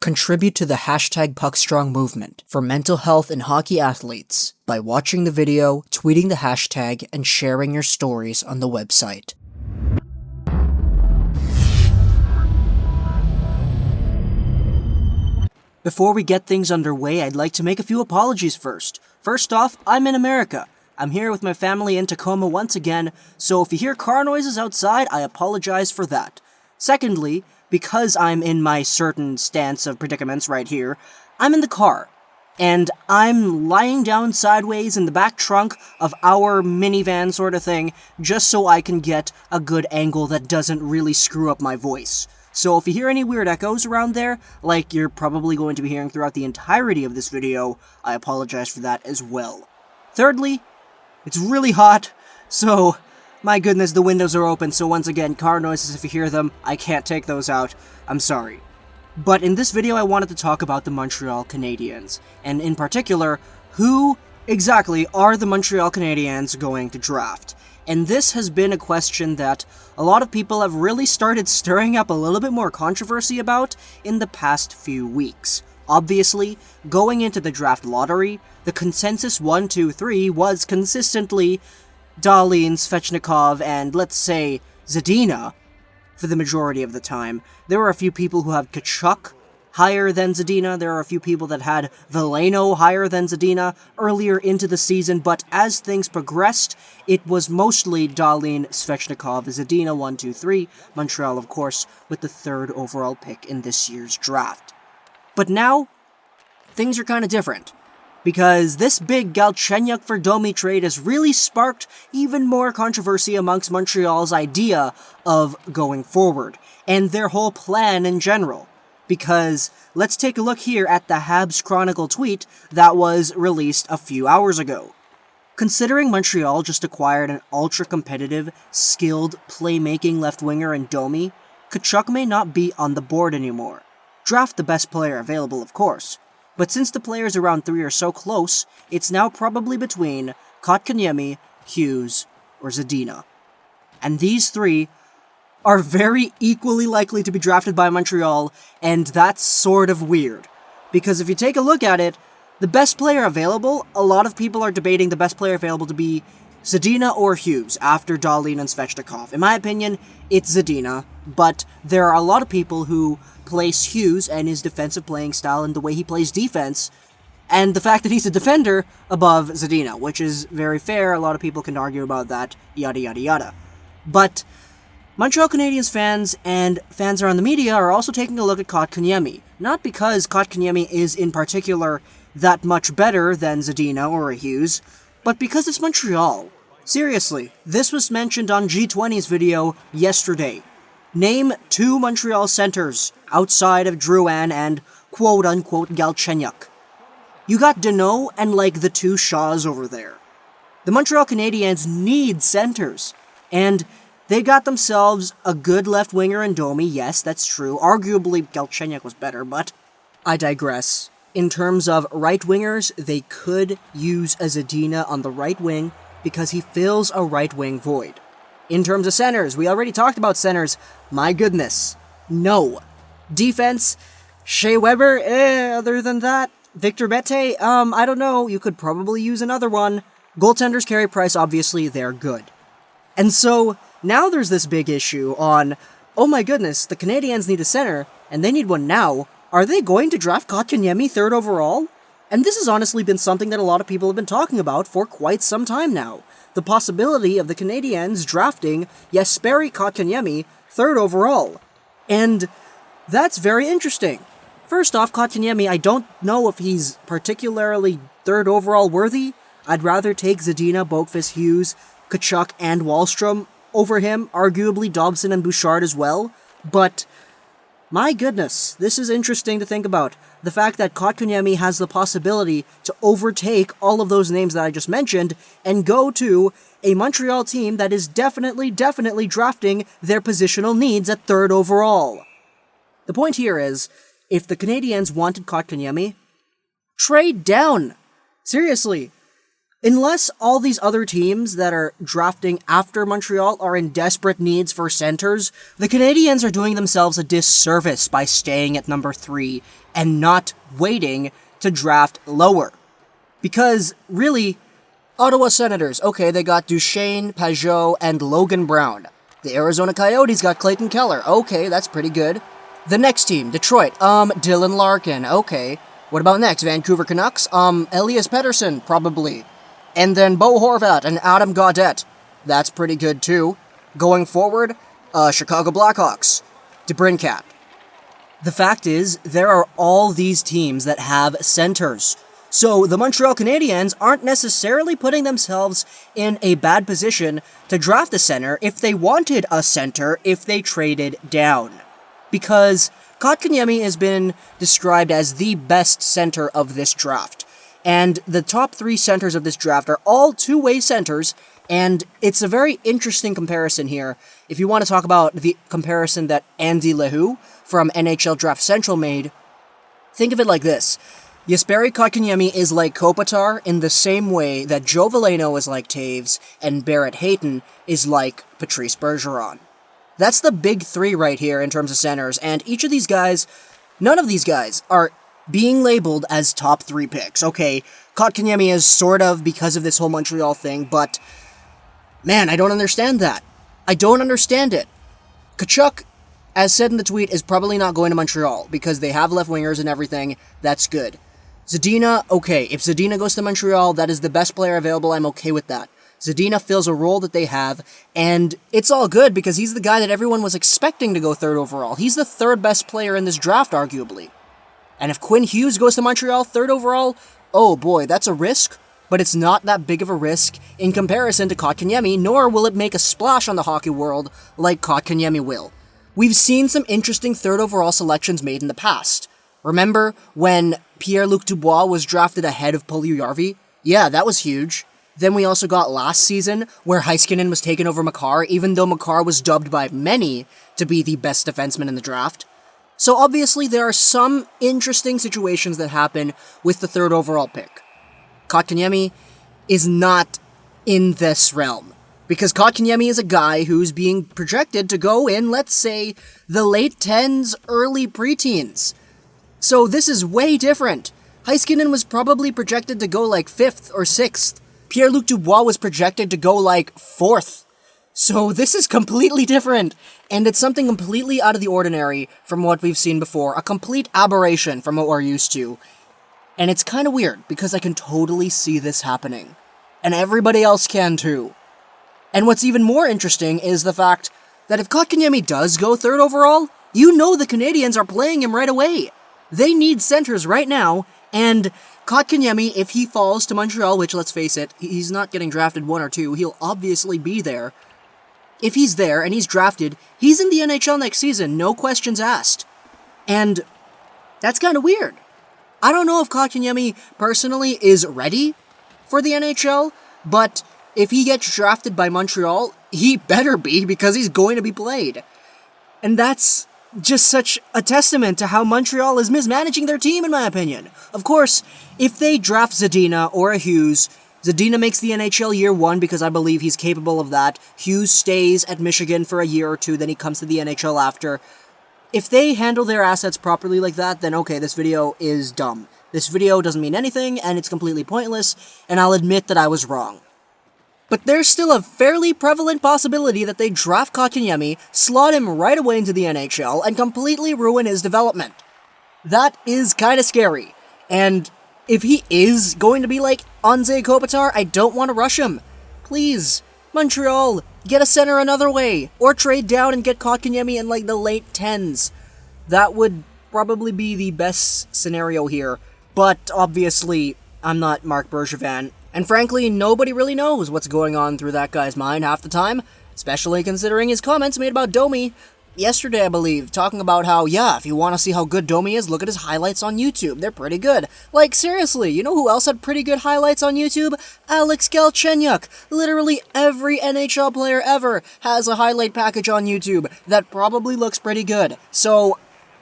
Contribute to the #PuckStrong movement for mental health and hockey athletes by watching the video, tweeting the hashtag, and sharing your stories on the website. Before we get things underway, I'd like to make a few apologies first. First off, I'm in America. I'm here with my family in Tacoma once again, so if you hear car noises outside, I apologize for that. Secondly, because I'm in my certain stance of predicaments right here, I'm in the car, and I'm lying down sideways in the back trunk of our minivan sort of thing, just so I can get a good angle that doesn't really screw up my voice. So if you hear any weird echoes around there, like you're probably going to be hearing throughout the entirety of this video, I apologize for that as well. Thirdly, it's really hot, so my goodness, the windows are open, so once again, car noises, if you hear them, I can't take those out. I'm sorry. But in this video, I wanted to talk about the Montreal Canadiens, and in particular, who exactly are the Montreal Canadiens going to draft? And this has been a question that a lot of people have really started stirring up a little bit more controversy about in the past few weeks. Obviously, going into the draft lottery, the consensus 1, 2, 3 was consistently Dahlin, Svechnikov, and let's say Zadina for the majority of the time. There were a few people who had Tkachuk higher than Zadina. There are a few people that had Veleno higher than Zadina earlier into the season, but as things progressed, it was mostly Dahlin, Svechnikov, Zadina 1, 2, 3, Montreal, of course, with the 3rd overall pick in this year's draft. But now, things are kind of different, because this big Galchenyuk for Domi trade has really sparked even more controversy amongst Montreal's idea of going forward, and their whole plan in general. Because let's take a look here at the Habs Chronicle tweet that was released a few hours ago. Considering Montreal just acquired an ultra-competitive, skilled, playmaking left-winger in Domi, Tkachuk may not be on the board anymore. Draft the best player available, of course. But since the players around 3 are so close, it's now probably between Kotkaniemi, Hughes, or Zadina. And these 3 are very equally likely to be drafted by Montreal, and that's sort of weird. Because if you take a look at it, the best player available, a lot of people are debating the best player available to be Zadina or Hughes after Dahlin and Svechnikov. In my opinion, it's Zadina, but there are a lot of people who place Hughes and his defensive playing style and the way he plays defense, and the fact that he's a defender above Zadina, which is very fair. A lot of people can argue about that, yada yada yada. But Montreal Canadiens fans and fans around the media are also taking a look at Kotkaniemi, not because Kotkaniemi is in particular that much better than Zadina or Hughes, but because it's Montreal. Seriously, this was mentioned on G20's video yesterday. Name 2 Montreal centers outside of Drouin and quote-unquote Galchenyuk. You got Deneau and like the 2 Shaws over there. The Montreal Canadiens need centers, and they got themselves a good left winger in Domi. Yes, that's true. Arguably Galchenyuk was better, but I digress. In terms of right wingers, they could use a Zadina on the right wing because he fills a right wing void. In terms of centers, we already talked about centers. My goodness. No. Defense, Shea Weber, other than that, Victor Mete, I don't know, you could probably use another one. Goaltenders, Carey Price, obviously, they're good. And so, now there's this big issue on, oh my goodness, the Canadiens need a center, and they need one now. Are they going to draft Kotkaniemi 3rd overall? And this has honestly been something that a lot of people have been talking about for quite some time now. The possibility of the Canadiens drafting Jesperi Kotkaniemi 3rd overall. And that's very interesting. First off, Kotkaniemi, I don't know if he's particularly 3rd overall worthy. I'd rather take Zadina, Boqvist, Hughes, Tkachuk, and Wahlstrom over him, arguably Dobson and Bouchard as well. But my goodness, this is interesting to think about. The fact that Kotkaniemi has the possibility to overtake all of those names that I just mentioned and go to a Montreal team that is definitely drafting their positional needs at 3rd overall. The point here is, if the Canadiens wanted Kotkaniemi, trade down. Seriously. Unless all these other teams that are drafting after Montreal are in desperate needs for centers, the Canadiens are doing themselves a disservice by staying at number 3 and not waiting to draft lower. Because, really, Ottawa Senators, okay, they got Duchesne, Pajot, and Logan Brown. The Arizona Coyotes got Clayton Keller, okay, that's pretty good. The next team, Detroit, Dylan Larkin, okay. What about next, Vancouver Canucks? Elias Pettersson, probably. And then Bo Horvat and Adam Gaudette. That's pretty good, too. Going forward, Chicago Blackhawks, DeBrincat. The fact is, there are all these teams that have centers. So the Montreal Canadiens aren't necessarily putting themselves in a bad position to draft a center if they wanted a center if they traded down. Because Kotkaniemi has been described as the best center of this draft. And the top 3 centers of this draft are all two-way centers, and it's a very interesting comparison here. If you want to talk about the comparison that Andy Lehoux from NHL Draft Central made, think of it like this. Jesperi Kotkaniemi is like Kopitar in the same way that Joe Veleno is like Taves, and Barrett Hayton is like Patrice Bergeron. That's the big 3 right here in terms of centers, and each of these guys, none of these guys are being labeled as top 3 picks. Okay, Kotkaniemi is sort of because of this whole Montreal thing, but man, I don't understand that. I don't understand it. Tkachuk, as said in the tweet, is probably not going to Montreal because they have left wingers and everything. That's good. Zadina, okay, if Zadina goes to Montreal, that is the best player available. I'm okay with that. Zadina fills a role that they have, and it's all good because he's the guy that everyone was expecting to go 3rd overall. He's the 3rd best player in this draft, arguably. And if Quinn Hughes goes to Montreal 3rd overall, oh boy, that's a risk, but it's not that big of a risk in comparison to Kotkaniemi, nor will it make a splash on the hockey world like Kotkaniemi will. We've seen some interesting 3rd overall selections made in the past. Remember when Pierre-Luc Dubois was drafted ahead of Puljujärvi? Yeah, that was huge. Then we also got last season, where Heiskanen was taken over Makar, even though Makar was dubbed by many to be the best defenseman in the draft. So obviously there are some interesting situations that happen with the 3rd overall pick. Kotkaniemi is not in this realm, because Kotkaniemi is a guy who's being projected to go in, let's say, the late 10s, early preteens. So this is way different. Heiskanen was probably projected to go like 5th or 6th. Pierre-Luc Dubois was projected to go like 4th. So this is completely different, and it's something completely out of the ordinary from what we've seen before, a complete aberration from what we're used to. And it's kind of weird, because I can totally see this happening. And everybody else can too. And what's even more interesting is the fact that if Kotkaniemi does go 3rd overall, you know the Canadiens are playing him right away. They need centers right now, and Kotkaniemi, if he falls to Montreal, which, let's face it, he's not getting drafted 1 or 2, he'll obviously be there. If he's there and he's drafted, he's in the NHL next season, no questions asked. And that's kind of weird. I don't know if Kotkaniemi personally is ready for the NHL, but if he gets drafted by Montreal, he better be, because he's going to be played. And that's just such a testament to how Montreal is mismanaging their team, in my opinion. Of course, if they draft Zadina or a Hughes, Zadina makes the NHL year 1 because I believe he's capable of that. Hughes stays at Michigan for a year or 2, then he comes to the NHL after. If they handle their assets properly like that, then okay, this video is dumb. This video doesn't mean anything, and it's completely pointless, and I'll admit that I was wrong. But there's still a fairly prevalent possibility that they draft Kotkaniemi, slot him right away into the NHL, and completely ruin his development. That is kind of scary. And if he is going to be like Anze Kopitar, I don't want to rush him. Please, Montreal, get a center another way, or trade down and get Kotkaniemi in like the late 10s. That would probably be the best scenario here, but obviously, I'm not Marc Bergevin. And frankly, nobody really knows what's going on through that guy's mind half the time, especially considering his comments made about Domi yesterday, I believe, talking about how, yeah, if you want to see how good Domi is, look at his highlights on YouTube. They're pretty good. Like, seriously, you know who else had pretty good highlights on YouTube? Alex Galchenyuk. Literally every NHL player ever has a highlight package on YouTube that probably looks pretty good. So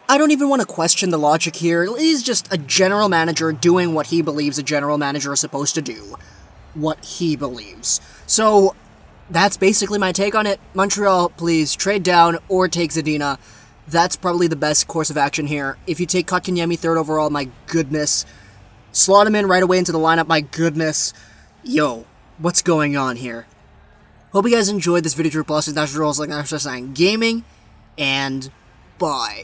I don't even want to question the logic here. He's just a general manager doing what he believes a general manager is supposed to do. what he believes. So, that's basically my take on it. Montreal, please trade down or take Zadina. That's probably the best course of action here. If you take Kotkaniemi 3rd overall, my goodness. Slot him in right away into the lineup, my goodness. Yo, what's going on here? Hope you guys enjoyed this video. Plus, National Rules like Gaming, and bye.